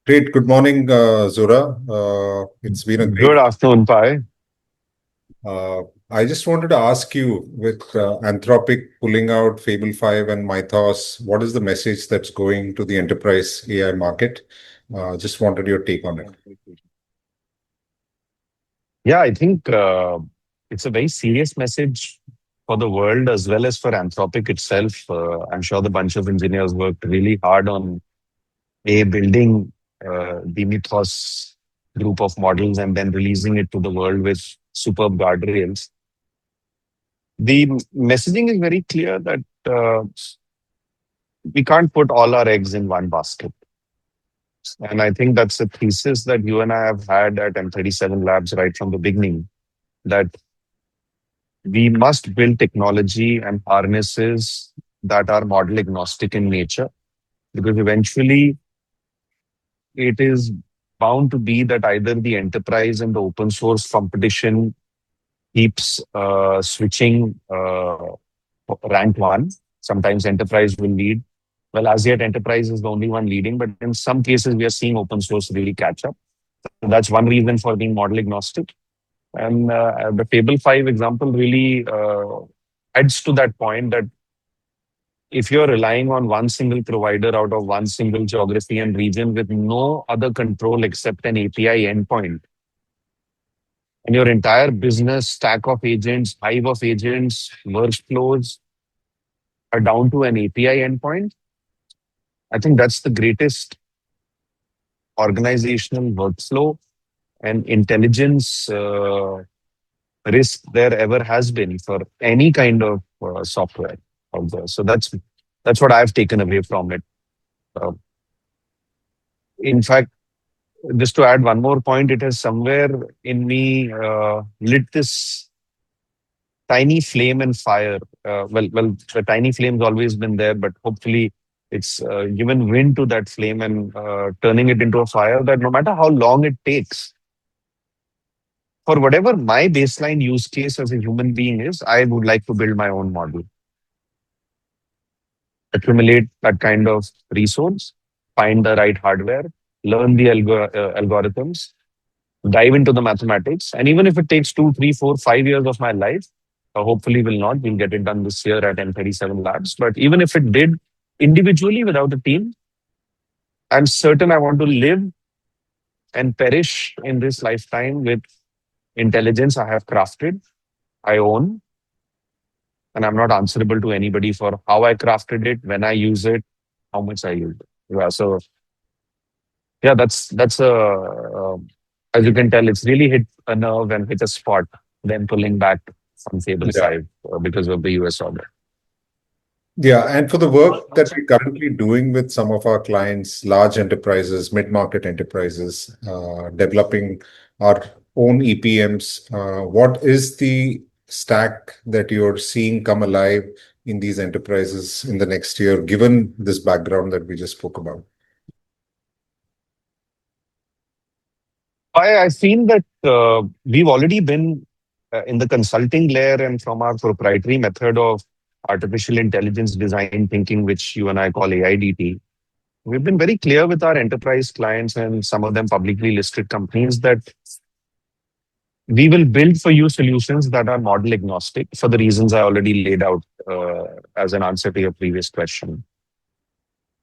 Great. Good morning, Zora. It's been a Good great. afternoon, Pai. Uh, I just wanted to ask you, with Anthropic pulling out Fable 5 and Mythos, what is the message that's going to the enterprise AI market? Just wanted your take on it. Yeah, I think it's a very serious message for the world as well as for Anthropic itself. I'm sure the bunch of engineers worked really hard on building the Mythos group of models and then releasing it to the world with superb guardrails. The messaging is very clear that we can't put all our eggs in one basket. And I think that's a thesis that you and I have had at M37 Labs right from the beginning, that we must build technology and harnesses that are model agnostic in nature, because eventually it is bound to be that either the enterprise and the open source competition keeps switching rank one. Sometimes enterprise will lead. Well, as yet, enterprise is the only one leading, but in some cases, we are seeing open source really catch up. So that's one reason for being model agnostic. And the Fable 5 example really adds to that point that if you're relying on one single provider out of one single geography and region with no other control except an API endpoint, and your entire business stack of agents, hive of agents, workflows are down to an API endpoint, I think that's the greatest organizational workflow and intelligence risk there ever has been for any kind of software out there. So that's what I've taken away from it. Uh, in fact, just to add one more point, it has somewhere in me lit this tiny flame and fire. Well, the tiny flame's always been there, but hopefully it's given wind to that flame and turning it into a fire that no matter how long it takes, for whatever my baseline use case as a human being is, I would like to build my own model, accumulate that kind of resource, find the right hardware, learn the algorithms, dive into the mathematics. And even if it takes 2, 3, 4, 5 years of my life, hopefully will not, we'll get it done this year at M37 Labs. But even if it did individually without a team, I'm certain I want to live and perish in this lifetime with intelligence I have crafted, I own, and I'm not answerable to anybody for how I crafted it, when I use it, how much I use it. Yeah, so yeah, that's a as you can tell, it's really hit a nerve and hit a spot. Then pulling back from Fable Yeah. 5 because of the US order. Yeah. And for the work that we're currently doing with some of our clients, large enterprises, mid-market enterprises, developing our own EPMs, what is the stack that you're seeing come alive in these enterprises in the next year, given this background that we just spoke about? I feel that we've already been in the consulting layer and from our proprietary method of artificial intelligence design thinking, which you and I call AIDT. We've been very clear with our enterprise clients and some of them publicly listed companies that we will build for you solutions that are model agnostic for the reasons I already laid out as an answer to your previous question.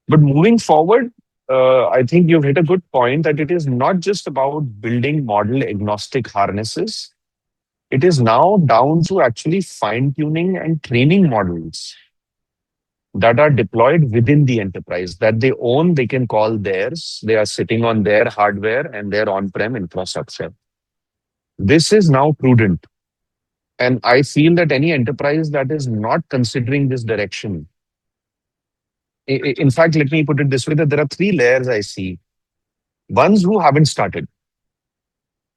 But moving forward, I think you've hit a good point that it is not just about building model agnostic harnesses. It is now down to actually fine tuning and training models that are deployed within the enterprise that they own, they can call theirs. They are sitting on their hardware and their on-prem infrastructure. This is now prudent. And I feel that any enterprise that is not considering this direction, in fact, let me put it this way, that there are three layers I see. Ones who haven't started.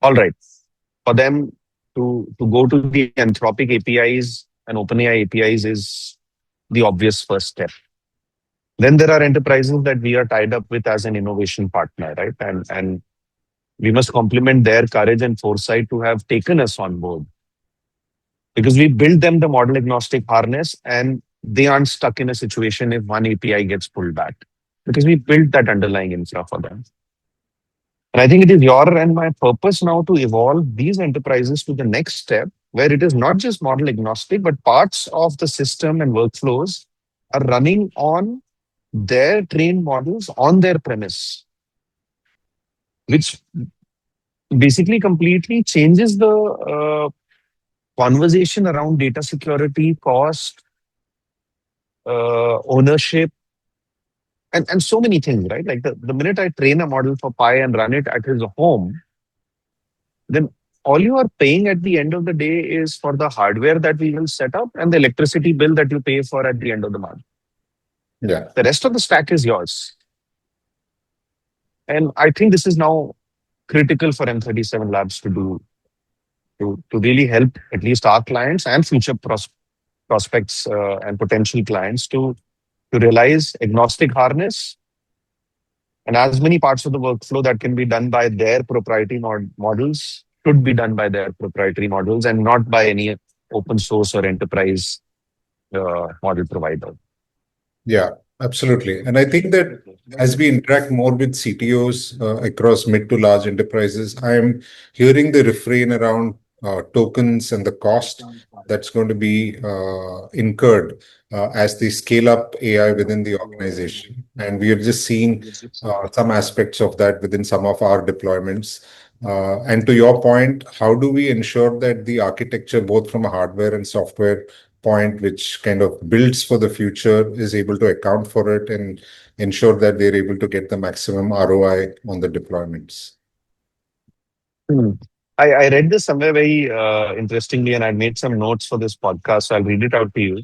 All right. For them to go to the Anthropic APIs and OpenAI APIs is the obvious first step. Then there are enterprises that we are tied up with as an innovation partner, right? And we must compliment their courage and foresight to have taken us on board. Because we built them the model agnostic harness and they aren't stuck in a situation if one API gets pulled back. Because we built that underlying infra for them. And I think it is your and my purpose now to evolve these enterprises to the next step, where it is not just model agnostic, but parts of the system and workflows are running on their trained models on their premise, which basically completely changes the conversation around data security, cost, ownership, and so many things, right? Like the minute I train a model for Pi and run it at his home, then all you are paying at the end of the day is for the hardware that we will set up and the electricity bill that you pay for at the end of the month. Yeah. The rest of the stack is yours. And I think this is now critical for M37 Labs to do to really help at least our clients and future prospects and potential clients to realize agnostic harness and as many parts of the workflow that can be done by their proprietary models should be done by their proprietary models and not by any open source or enterprise model provider. Yeah, absolutely. And I think that as we interact more with CTOs across mid to large enterprises, I am hearing the refrain around tokens and the cost that's going to be incurred as they scale up AI within the organization. And we have just seen some aspects of that within some of our deployments. And to your point, how do we ensure that the architecture, both from a hardware and software point, which kind of builds for the future, is able to account for it and ensure that they're able to get the maximum ROI on the deployments? Hmm. I read this somewhere very interestingly, and I made some notes for this podcast. So I'll read it out to you.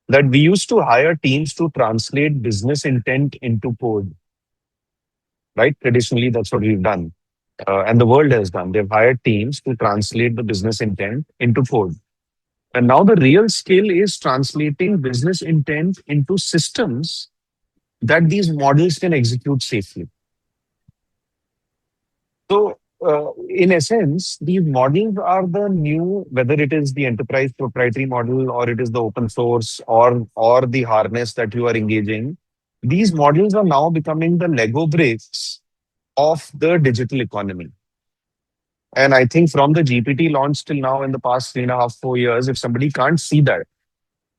That we used to hire teams to translate business intent into code, right? Traditionally, that's what we've done. And the world has done. They've hired teams to translate the business intent into code. And now the real skill is translating business intent into systems that these models can execute safely. So, in essence, these models are the new, whether it is the enterprise proprietary model or it is the open source or the harness that you are engaging. These models are now becoming the Lego bricks of the digital economy. And I think from the GPT launch till now in the past 3.5, 4 years, if somebody can't see that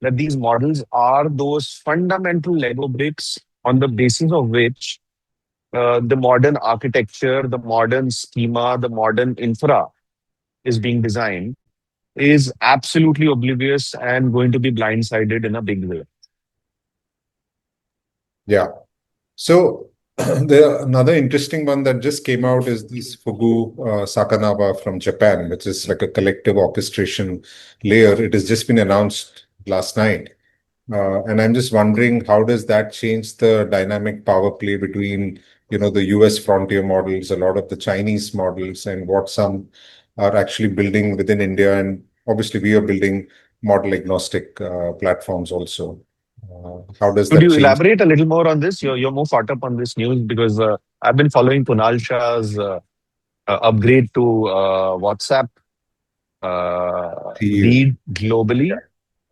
these models are those fundamental Lego bricks on the basis of which the modern architecture, the modern schema, the modern infra is being designed, is absolutely oblivious and going to be blindsided in a big way. Yeah. So another interesting one that just came out is this Fugu Sakanawa from Japan, which is like a collective orchestration layer. It has just been announced last night. And I'm just wondering, how does that change the dynamic power play between, the US frontier models, a lot of the Chinese models, and what some are actually building within India? And obviously, we are building model agnostic platforms also. How does Could that you change? elaborate a little more on this? You're more caught up on this news because I've been following Kunal Shah's upgrade to WhatsApp The lead globally.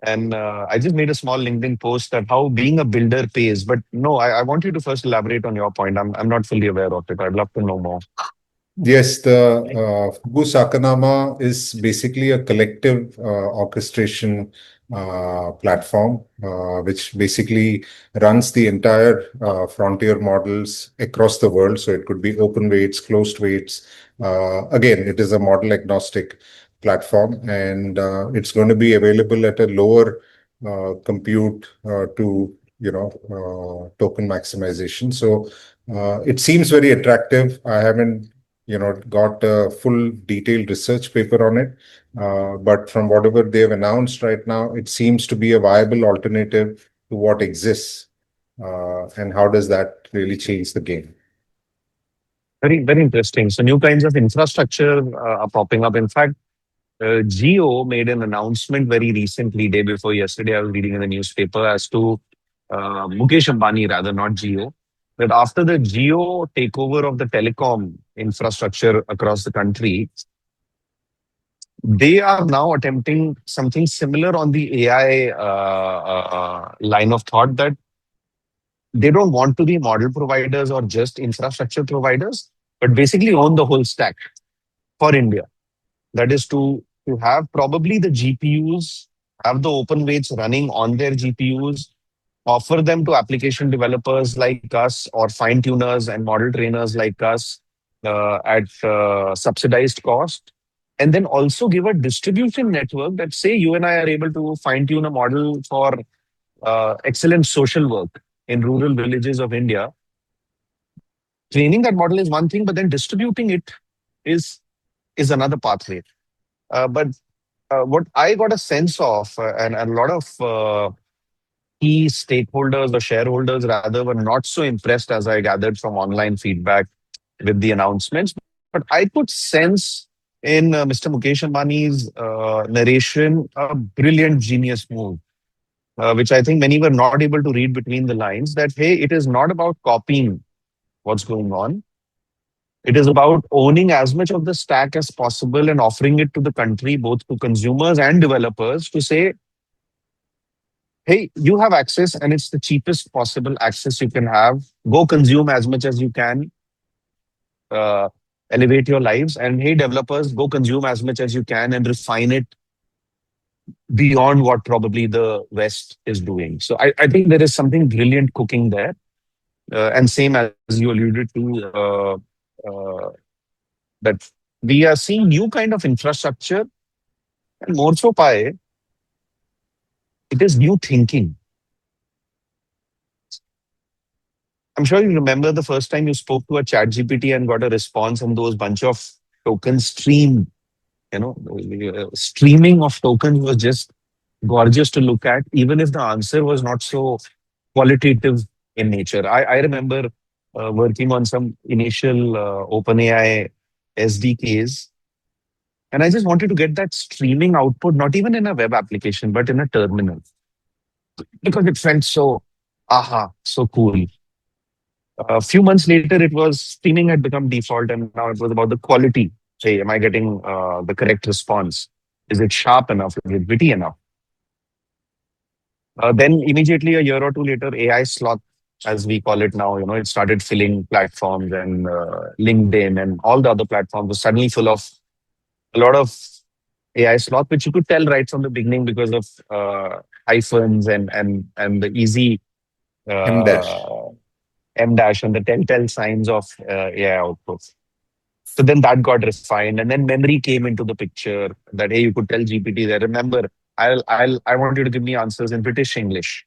And I just made a small LinkedIn post that how being a builder pays. But no, I want you to first elaborate on your point. I'm not fully aware of it. I'd love to know more. Yes, the Fugu Sakanama is basically a collective orchestration platform, which basically runs the entire frontier models across the world. So it could be open weights, closed weights. Again, it is a model agnostic platform, and it's going to be available at a lower compute to token maximization. So it seems very attractive. I haven't got a full detailed research paper on it. But from whatever they've announced right now, it seems to be a viable alternative to what exists. And how does that really change the game? Very, very interesting. So new kinds of infrastructure are popping up. In fact, Geo made an announcement very recently, day before yesterday. I was reading in the newspaper as to Mukesh Ambani, rather, not Geo, that after the Geo takeover of the telecom infrastructure across the country, they are now attempting something similar on the AI line of thought that they don't want to be model providers or just infrastructure providers. but basically own the whole stack for India. That is to have probably the GPUs, have the open weights running on their GPUs, offer them to application developers like us or fine tuners and model trainers like us at subsidized cost. And then also give a distribution network that, say, you and I are able to fine tune a model for excellent social work in rural villages of India. Training that model is one thing, but then distributing it is is another pathway. But what I got a sense of, and a lot of key stakeholders or shareholders rather were not so impressed as I gathered from online feedback with the announcements. But I could sense in Mr. Mukesh Ambani's narration a brilliant genius move, which I think many were not able to read between the lines that, hey, it is not about copying what's going on. It is about owning as much of the stack as possible and offering it to the country, both to consumers and developers, to say, hey, you have access and it's the cheapest possible access you can have. Go consume as much as you can, uh, elevate your lives. And hey, developers, go consume as much as you can and refine it beyond what probably the West is doing. So I think there is something brilliant cooking there. And same as you alluded to, uh, that we are seeing new kind of infrastructure, and more so by it is new thinking. I'm sure you remember the first time you spoke to a chat GPT and got a response, and those bunch of tokens streamed. Streaming of tokens was just gorgeous to look at, even if the answer was not so qualitative in nature. I remember working on some initial OpenAI SDKs, and I just wanted to get that streaming output, not even in a web application, but in a terminal, because it felt so, aha, so cool. A few months later, it was streaming had become default, and now it was about the quality. Say, am I getting the correct response? Is it sharp enough? Is it witty enough? Then immediately a year or two later, AI sloth, as we call it now, it started filling platforms, and LinkedIn and all the other platforms were suddenly full of a lot of AI sloth, which you could tell right from the beginning because of hyphens and the easy M dash. uh, M dash and the telltale signs of AI outputs. So then that got refined, and then memory came into the picture. That, hey, you could tell GPT that, remember, I want you to give me answers in British English,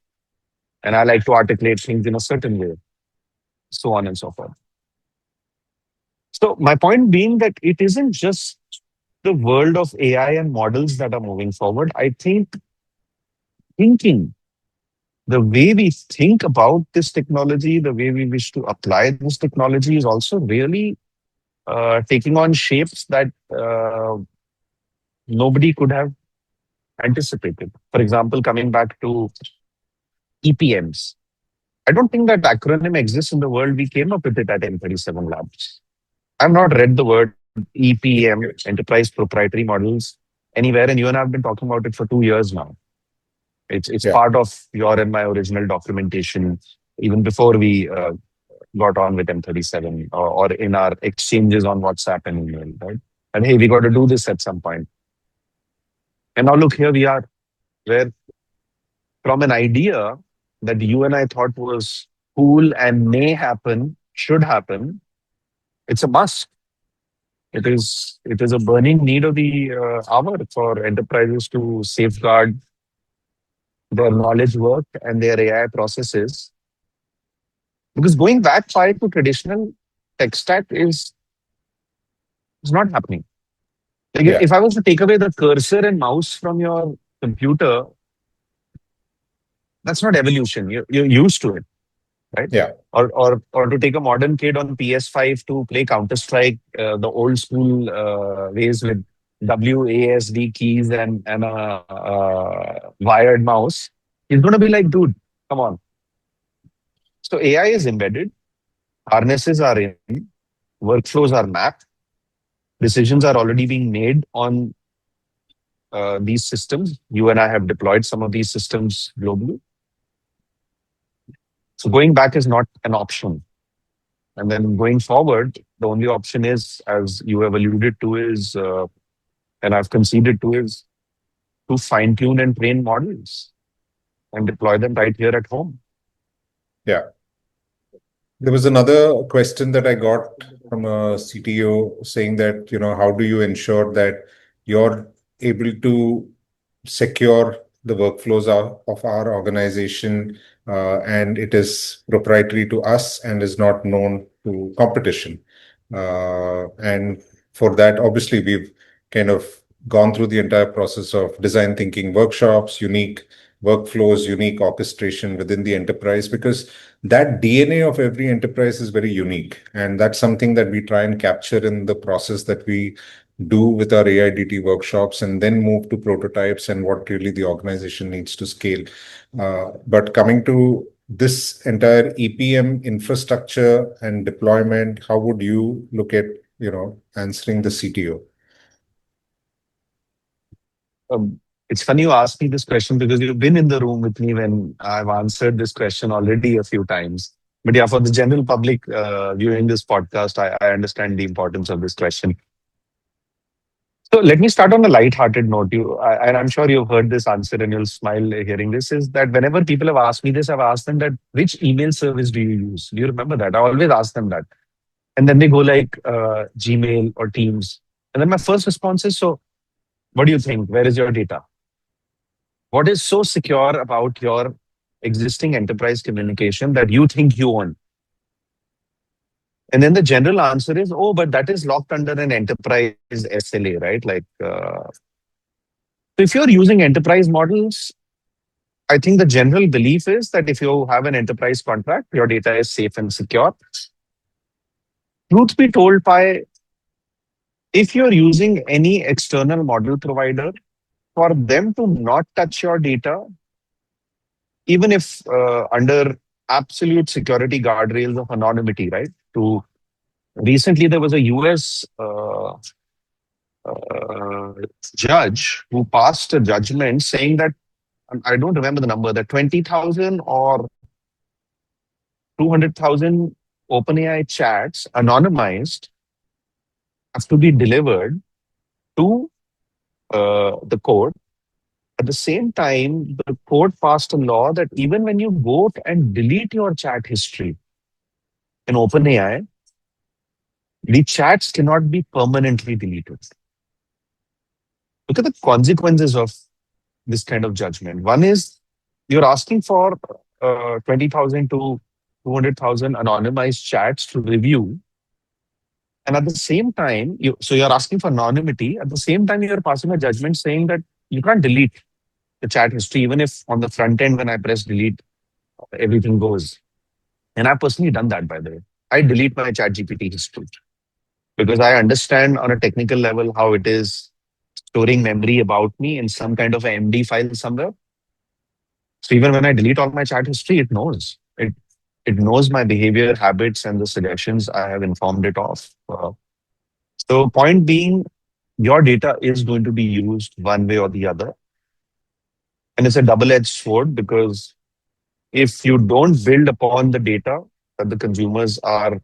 and I like to articulate things in a certain way, so on and so forth. So my point being that it isn't just the world of AI and models that are moving forward. I think thinking, the way we think about this technology, the way we wish to apply this technology is also really taking on shapes that nobody could have anticipated. For example, coming back to EPMs, I don't think that acronym exists in the world. We came up with it at M37 Labs. I've not read the word EPM, Enterprise Proprietary Models, anywhere, and you and I have been talking about it for 2 years now. It's Yeah. part of your and my original documentation, even before we got on with M37, or in our exchanges on WhatsApp and email, right? And hey, we got to do this at some point. And now look, here we are, where from an idea that you and I thought was cool and may happen, should happen, it's a must. It is a burning need of the hour for enterprises to safeguard their knowledge work and their AI processes. Because going back five to traditional tech stack is not happening. Like Yeah. if I was to take away the cursor and mouse from your computer, that's not evolution. You're used to it, right? Yeah. Or to take a modern kid on PS5 to play Counter Strike the old school ways with WASD keys and a wired mouse, he's gonna be like, dude, come on. So AI is embedded, harnesses are in, workflows are mapped, decisions are already being made on these systems. You and I have deployed some of these systems globally. So going back is not an option. And then going forward, the only option is, as you have alluded to, is and I've conceded to, is to fine tune and train models and deploy them right here at home. Yeah. There was another question that I got from a CTO saying that, how do you ensure that you're able to secure the workflows of our organization, and it is proprietary to us and is not known to competition. And for that, obviously, we've kind of gone through the entire process of design thinking workshops, unique workflows, unique orchestration within the enterprise, because that DNA of every enterprise is very unique. And that's something that we try and capture in the process that we do with our AIDT workshops, and then move to prototypes and what really the organization needs to scale. But coming to this entire EPM infrastructure and deployment, how would you look at, answering the CTO? It's funny you ask me this question because you've been in the room with me when I've answered this question already a few times. But yeah, for the general public viewing this podcast, I understand the importance of this question. So let me start on a light-hearted note. And I'm sure you've heard this answer and you'll smile hearing this, is that whenever people have asked me this, I've asked them that, which email service do you use? Do you remember that? I always ask them that. And then they go like Gmail or Teams. And then my first response is, so what do you think? Where is your data? What is so secure about your existing enterprise communication that you think you own? And then the general answer is, oh, but that is locked under an enterprise SLA, right? So if you're using enterprise models, I think the general belief is that if you have an enterprise contract, your data is safe and secure. Truth be told, Pi, if you're using any external model provider, for them to not touch your data, even if under absolute security guardrails of anonymity, right? To recently, there was a US judge who passed a judgment saying that, I don't remember the number, that 20,000 or 200,000 OpenAI chats anonymized have to be delivered to the court. At the same time, the court passed a law that even when you go and delete your chat history in OpenAI, the chats cannot be permanently deleted. Look at the consequences of this kind of judgment. One is you're asking for 20,000 to 200,000 anonymized chats to review. And at the same time, so you're asking for anonymity. At the same time, you're passing a judgment saying that you can't delete the chat history, even if on the front end, when I press delete, everything goes. And I've personally done that, by the way. I delete my chat GPT history because I understand on a technical level how it is storing memory about me in some kind of a MD file somewhere. So even when I delete all my chat history, it knows. It knows my behavior, habits, and the suggestions I have informed it of. So point being, your data is going to be used one way or the other. And it's a double-edged sword because if you don't build upon the data that the consumers are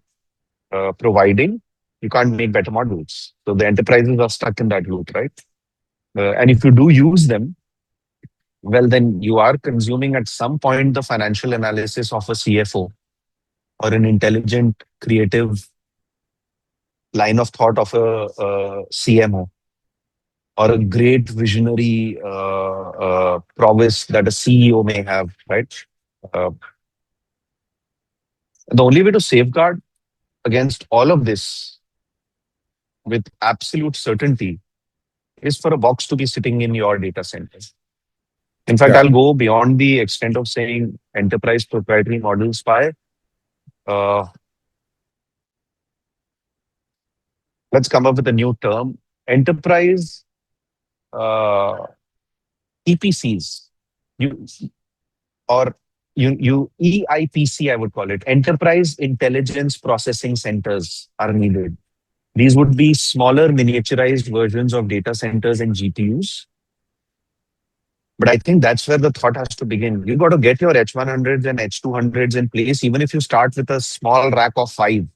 providing, you can't make better models. So the enterprises are stuck in that loop, right? And if you do use them, well, then you are consuming at some point the financial analysis of a CFO or an intelligent, creative line of thought of a CMO or a great visionary prowess that a CEO may have, right? Uh, the only way to safeguard against all of this with absolute certainty is for a box to be sitting in your data center. In fact, Yeah. I'll go beyond the extent of saying enterprise proprietary models by, uh, let's come up with a new term, enterprise EPCs. You or you EIPC, I would call it. Enterprise Intelligence Processing Centers are needed. These would be smaller miniaturized versions of data centers and GPUs. But I think that's where the thought has to begin. You got to get your H100s and H200s in place, even if you start with a small rack of 5.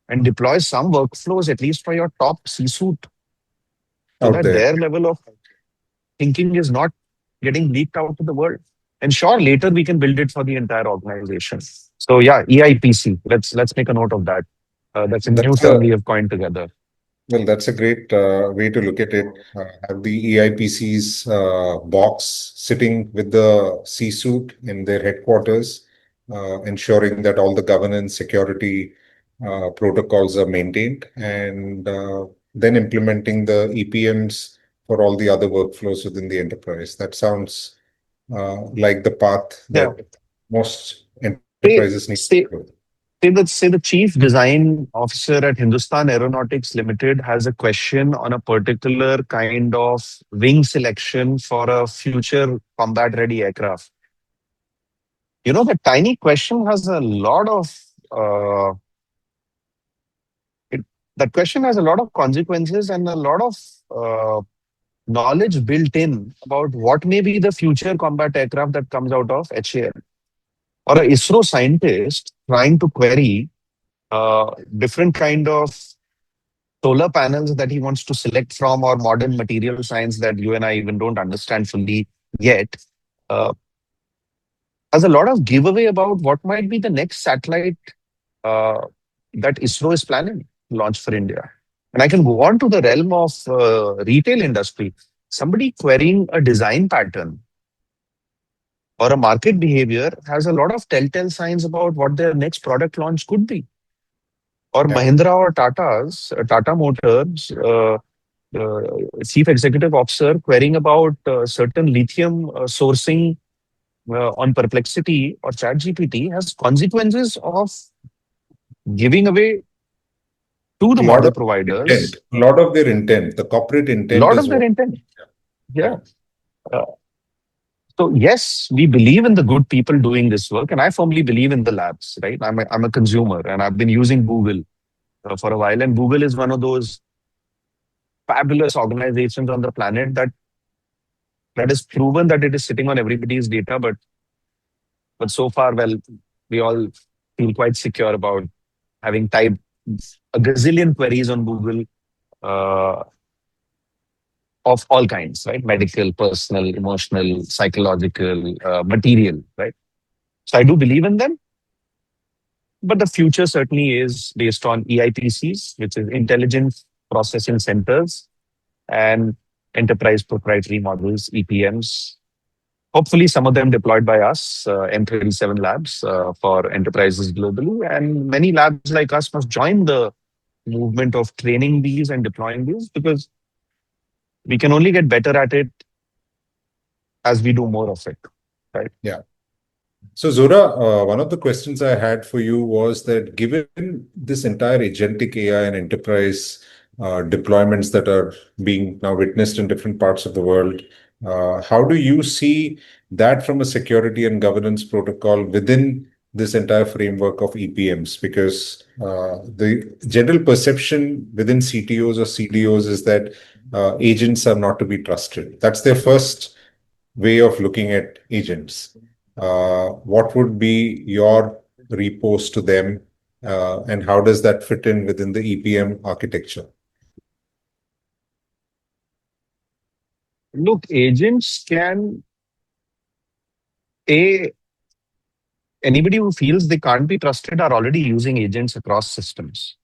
and deploy some workflows, at least for your top C-suite, so out that there. their level of thinking is not getting leaked out to the world. And sure, later we can build it for the entire organization. So yeah, EIPC. Let's make a note of that. That's a new That's term a we have coined together. Well, that's a great way to look at it. Have the EIPC's box sitting with the C-suite in their headquarters, ensuring that all the governance, security protocols are maintained, and then implementing the EPMs for all the other workflows within the enterprise. That sounds like the path Yeah. that most Say enterprises need to say go. say the chief design officer at Hindustan Aeronautics Limited has a question on a particular kind of wing selection for a future combat ready aircraft. The tiny question has a lot of uh, it, that question has a lot of consequences and a lot of uh, knowledge built in about what may be the future combat aircraft that comes out of HAL. Or a ISRO scientist trying to query different kind of solar panels that he wants to select from, or modern material science that you and I even don't understand fully yet, uh, has a lot of giveaway about what might be the next satellite uh, that ISRO is planning to launch for India. And I can go on to the realm of retail industry. Somebody querying a design pattern or a market behavior has a lot of telltale signs about what their next product launch could be. Or Yeah. Mahindra or Tata Motors, chief executive officer querying about certain lithium sourcing on Perplexity or ChatGPT has consequences of giving away to the A lot model of intent, providers a lot of their intent, the corporate a intent lot is of their what. intent. Yeah. Yeah. Uh, so yes, we believe in the good people doing this work, and I firmly believe in the labs. Right, I'm a consumer, and I've been using Google for a while, and Google is one of those fabulous organizations on the planet that is proven that it is sitting on everybody's data, but so far, well, we all feel quite secure about having typed a gazillion queries on Google uh, of all kinds, right? Medical, personal, emotional, psychological, material, right? So I do believe in them, but the future certainly is based on EIPCs, which is intelligent processing centers, and enterprise proprietary models, EPMs. Hopefully, some of them deployed by us, M37 labs for enterprises globally. And many labs like us must join the movement of training these and deploying these, because we can only get better at it as we do more of it, right? Yeah. So, Zora, one of the questions I had for you was that given this entire agentic AI and enterprise deployments that are being now witnessed in different parts of the world, how do you see that from a security and governance protocol within this entire framework of EPMs? Because the general perception within CTOs or CDOs is that agents are not to be trusted. That's their first way of looking at agents. What would be your repose to them, and how does that fit in within the EPM architecture? Look, agents can, a anybody who feels they can't be trusted are already using agents across systems,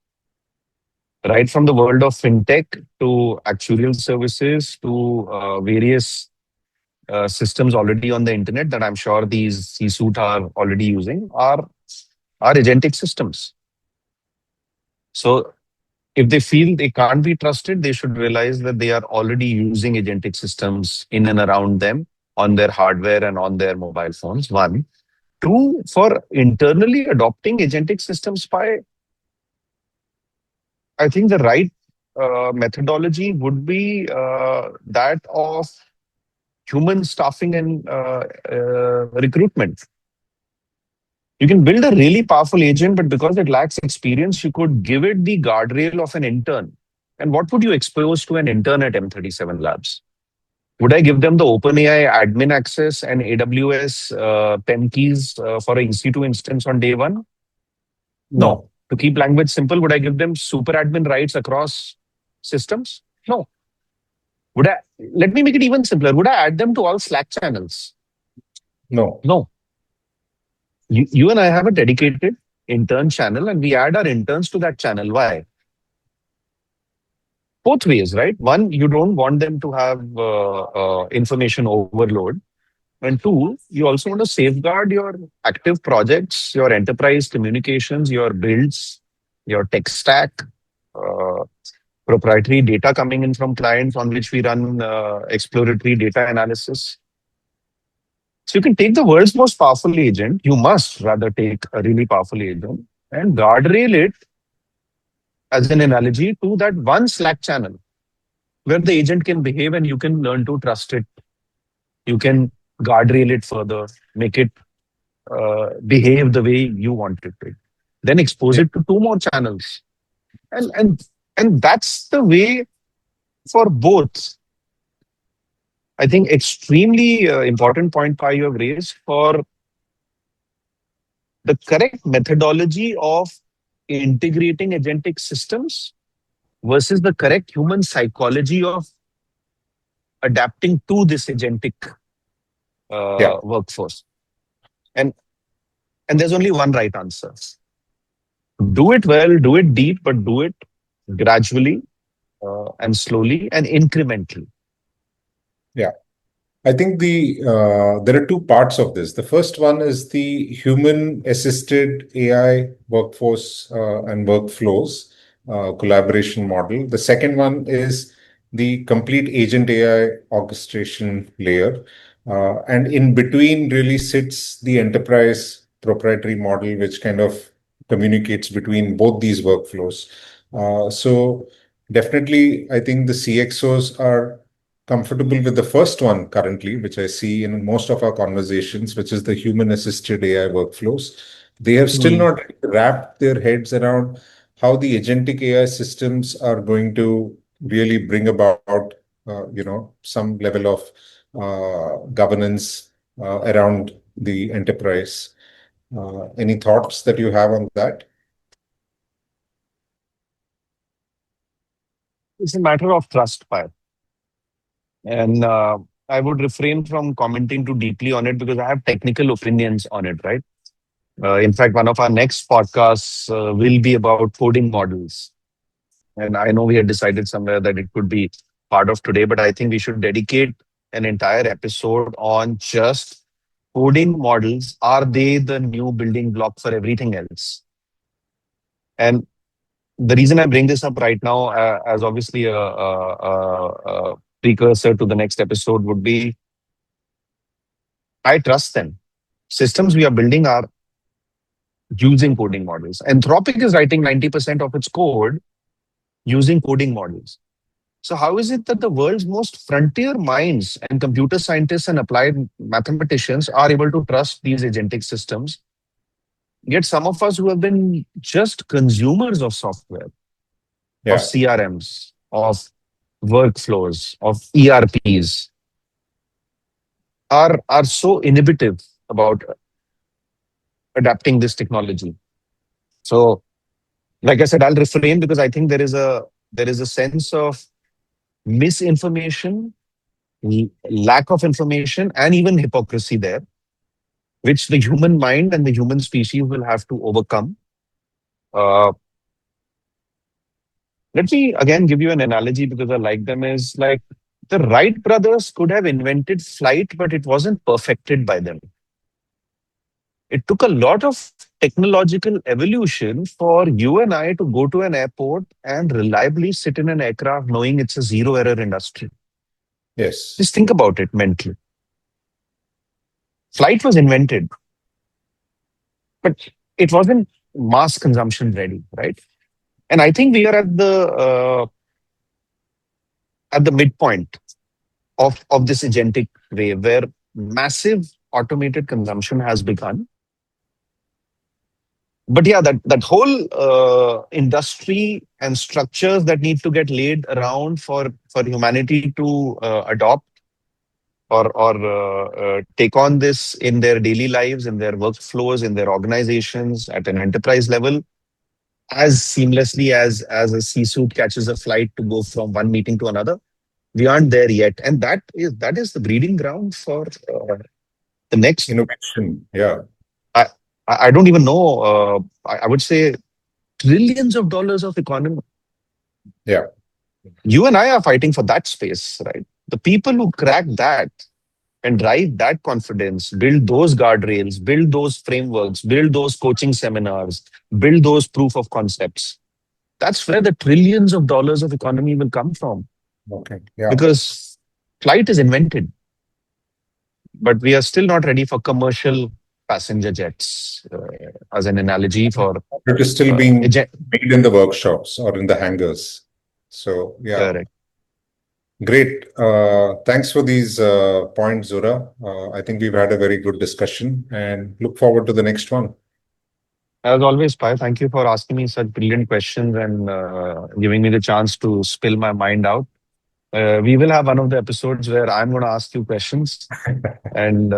right from the world of fintech to actuarial services to various systems already on the internet that I'm sure these C-suite are already using are agentic systems. So if they feel they can't be trusted, they should realize that they are already using agentic systems in and around them on their hardware and on their mobile phones. One. Two, for internally adopting agentic systems by, I think the right methodology would be that of human staffing and recruitment. You can build a really powerful agent, but because it lacks experience, you could give it the guardrail of an intern. And what would you expose to an intern at M37 Labs? Would I give them the OpenAI admin access and AWS PEM keys for an EC2 instance on day one? No, No. To keep language simple, would I give them super admin rights across systems? No. Would I? Let me make it even simpler. Would I add them to all Slack channels? No. No. You and I have a dedicated intern channel, and we add our interns to that channel. Why? Both ways, right? One, you don't want them to have information overload. And two, you also want to safeguard your active projects, your enterprise communications, your builds, your tech stack, uh, proprietary data coming in from clients on which we run exploratory data analysis. So you can take the world's most powerful agent, you must rather take a really powerful agent and guardrail it as an analogy to that one Slack channel where the agent can behave and you can learn to trust it. You can guardrail it further, make it behave the way you want it to. Then expose Yeah. it to two more channels. And and and that's the way for both. I think extremely important point Pai you have raised for the correct methodology of integrating agentic systems versus the correct human psychology of adapting to this agentic Yeah. workforce. And and there's only one right answer. Do it well, do it deep, but do it gradually and slowly and incrementally. Yeah. I think there are two parts of this. The first one is the human-assisted AI workforce and workflows collaboration model. The second one is the complete agent AI orchestration layer. And in between really sits the enterprise proprietary model, which kind of communicates between both these workflows. So definitely, I think the CXOs are comfortable with the first one currently, which I see in most of our conversations, which is the human assisted AI workflows. They have still Hmm. not wrapped their heads around how the agentic AI systems are going to really bring about, some level of governance around the enterprise. Any thoughts that you have on that? It's a matter of trust, Pai. And I would refrain from commenting too deeply on it because I have technical opinions on it, right? In fact, one of our next podcasts will be about coding models. And I know we had decided somewhere that it could be part of today, but I think we should dedicate an entire episode on just coding models. Are they the new building block for everything else? And the reason I bring this up right now, as obviously a precursor to the next episode, would be I trust them. Systems we are building are using coding models. Anthropic is writing 90% of its code using coding models. So, how is it that the world's most frontier minds and computer scientists and applied mathematicians are able to trust these agentic systems? Yet, some of us who have been just consumers of software, of Yeah. CRMs, of workflows, of ERPs, are so inhibitive about adapting this technology. So, like I said, I'll refrain because I think there is a sense of misinformation, lack of information, and even hypocrisy there, which the human mind and the human species will have to overcome. Uh, Let me again give you an analogy because I like them. Is like the Wright brothers could have invented flight, but it wasn't perfected by them. It took a lot of technological evolution for you and I to go to an airport and reliably sit in an aircraft knowing it's a zero error industry. Yes. Just think about it mentally. Flight was invented, but it wasn't mass consumption ready, right? And I think we are at the midpoint of this agentic wave where massive automated consumption has begun. But yeah, that whole industry and structures that need to get laid around for humanity to adopt or take on this in their daily lives, in their workflows, in their organizations at an enterprise level, as seamlessly as a sea suit catches a flight to go from one meeting to another. We aren't there yet, and that is the breeding ground for the next. Innovation. Yeah. I I don't even know. I would say trillions of dollars of economy. Yeah. You and I are fighting for that space, right? The people who crack that and drive that confidence, build those guardrails, build those frameworks, build those coaching seminars, build those proof of concepts. That's where the trillions of dollars of economy will come from. Okay. Yeah. Because flight is invented, but we are still not ready for commercial passenger jets, as an analogy for It is still being jet. made in the workshops or in the hangars. So, yeah. Correct. Great. Thanks for these points, Zora. I think we've had a very good discussion and look forward to the next one. As always, Pai, thank you for asking me such brilliant questions and giving me the chance to spill my mind out. We will have one of the episodes where I'm going to ask you questions, and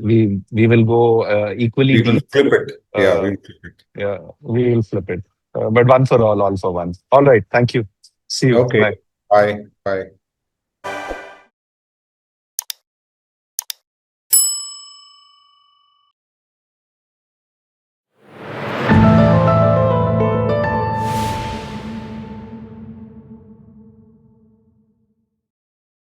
we will go equally We will deep. flip it. Yeah, Uh, we'll flip it. yeah, we will flip it. But one for all for one. All right. Thank you. See you. Okay. Bye. Bye. Bye.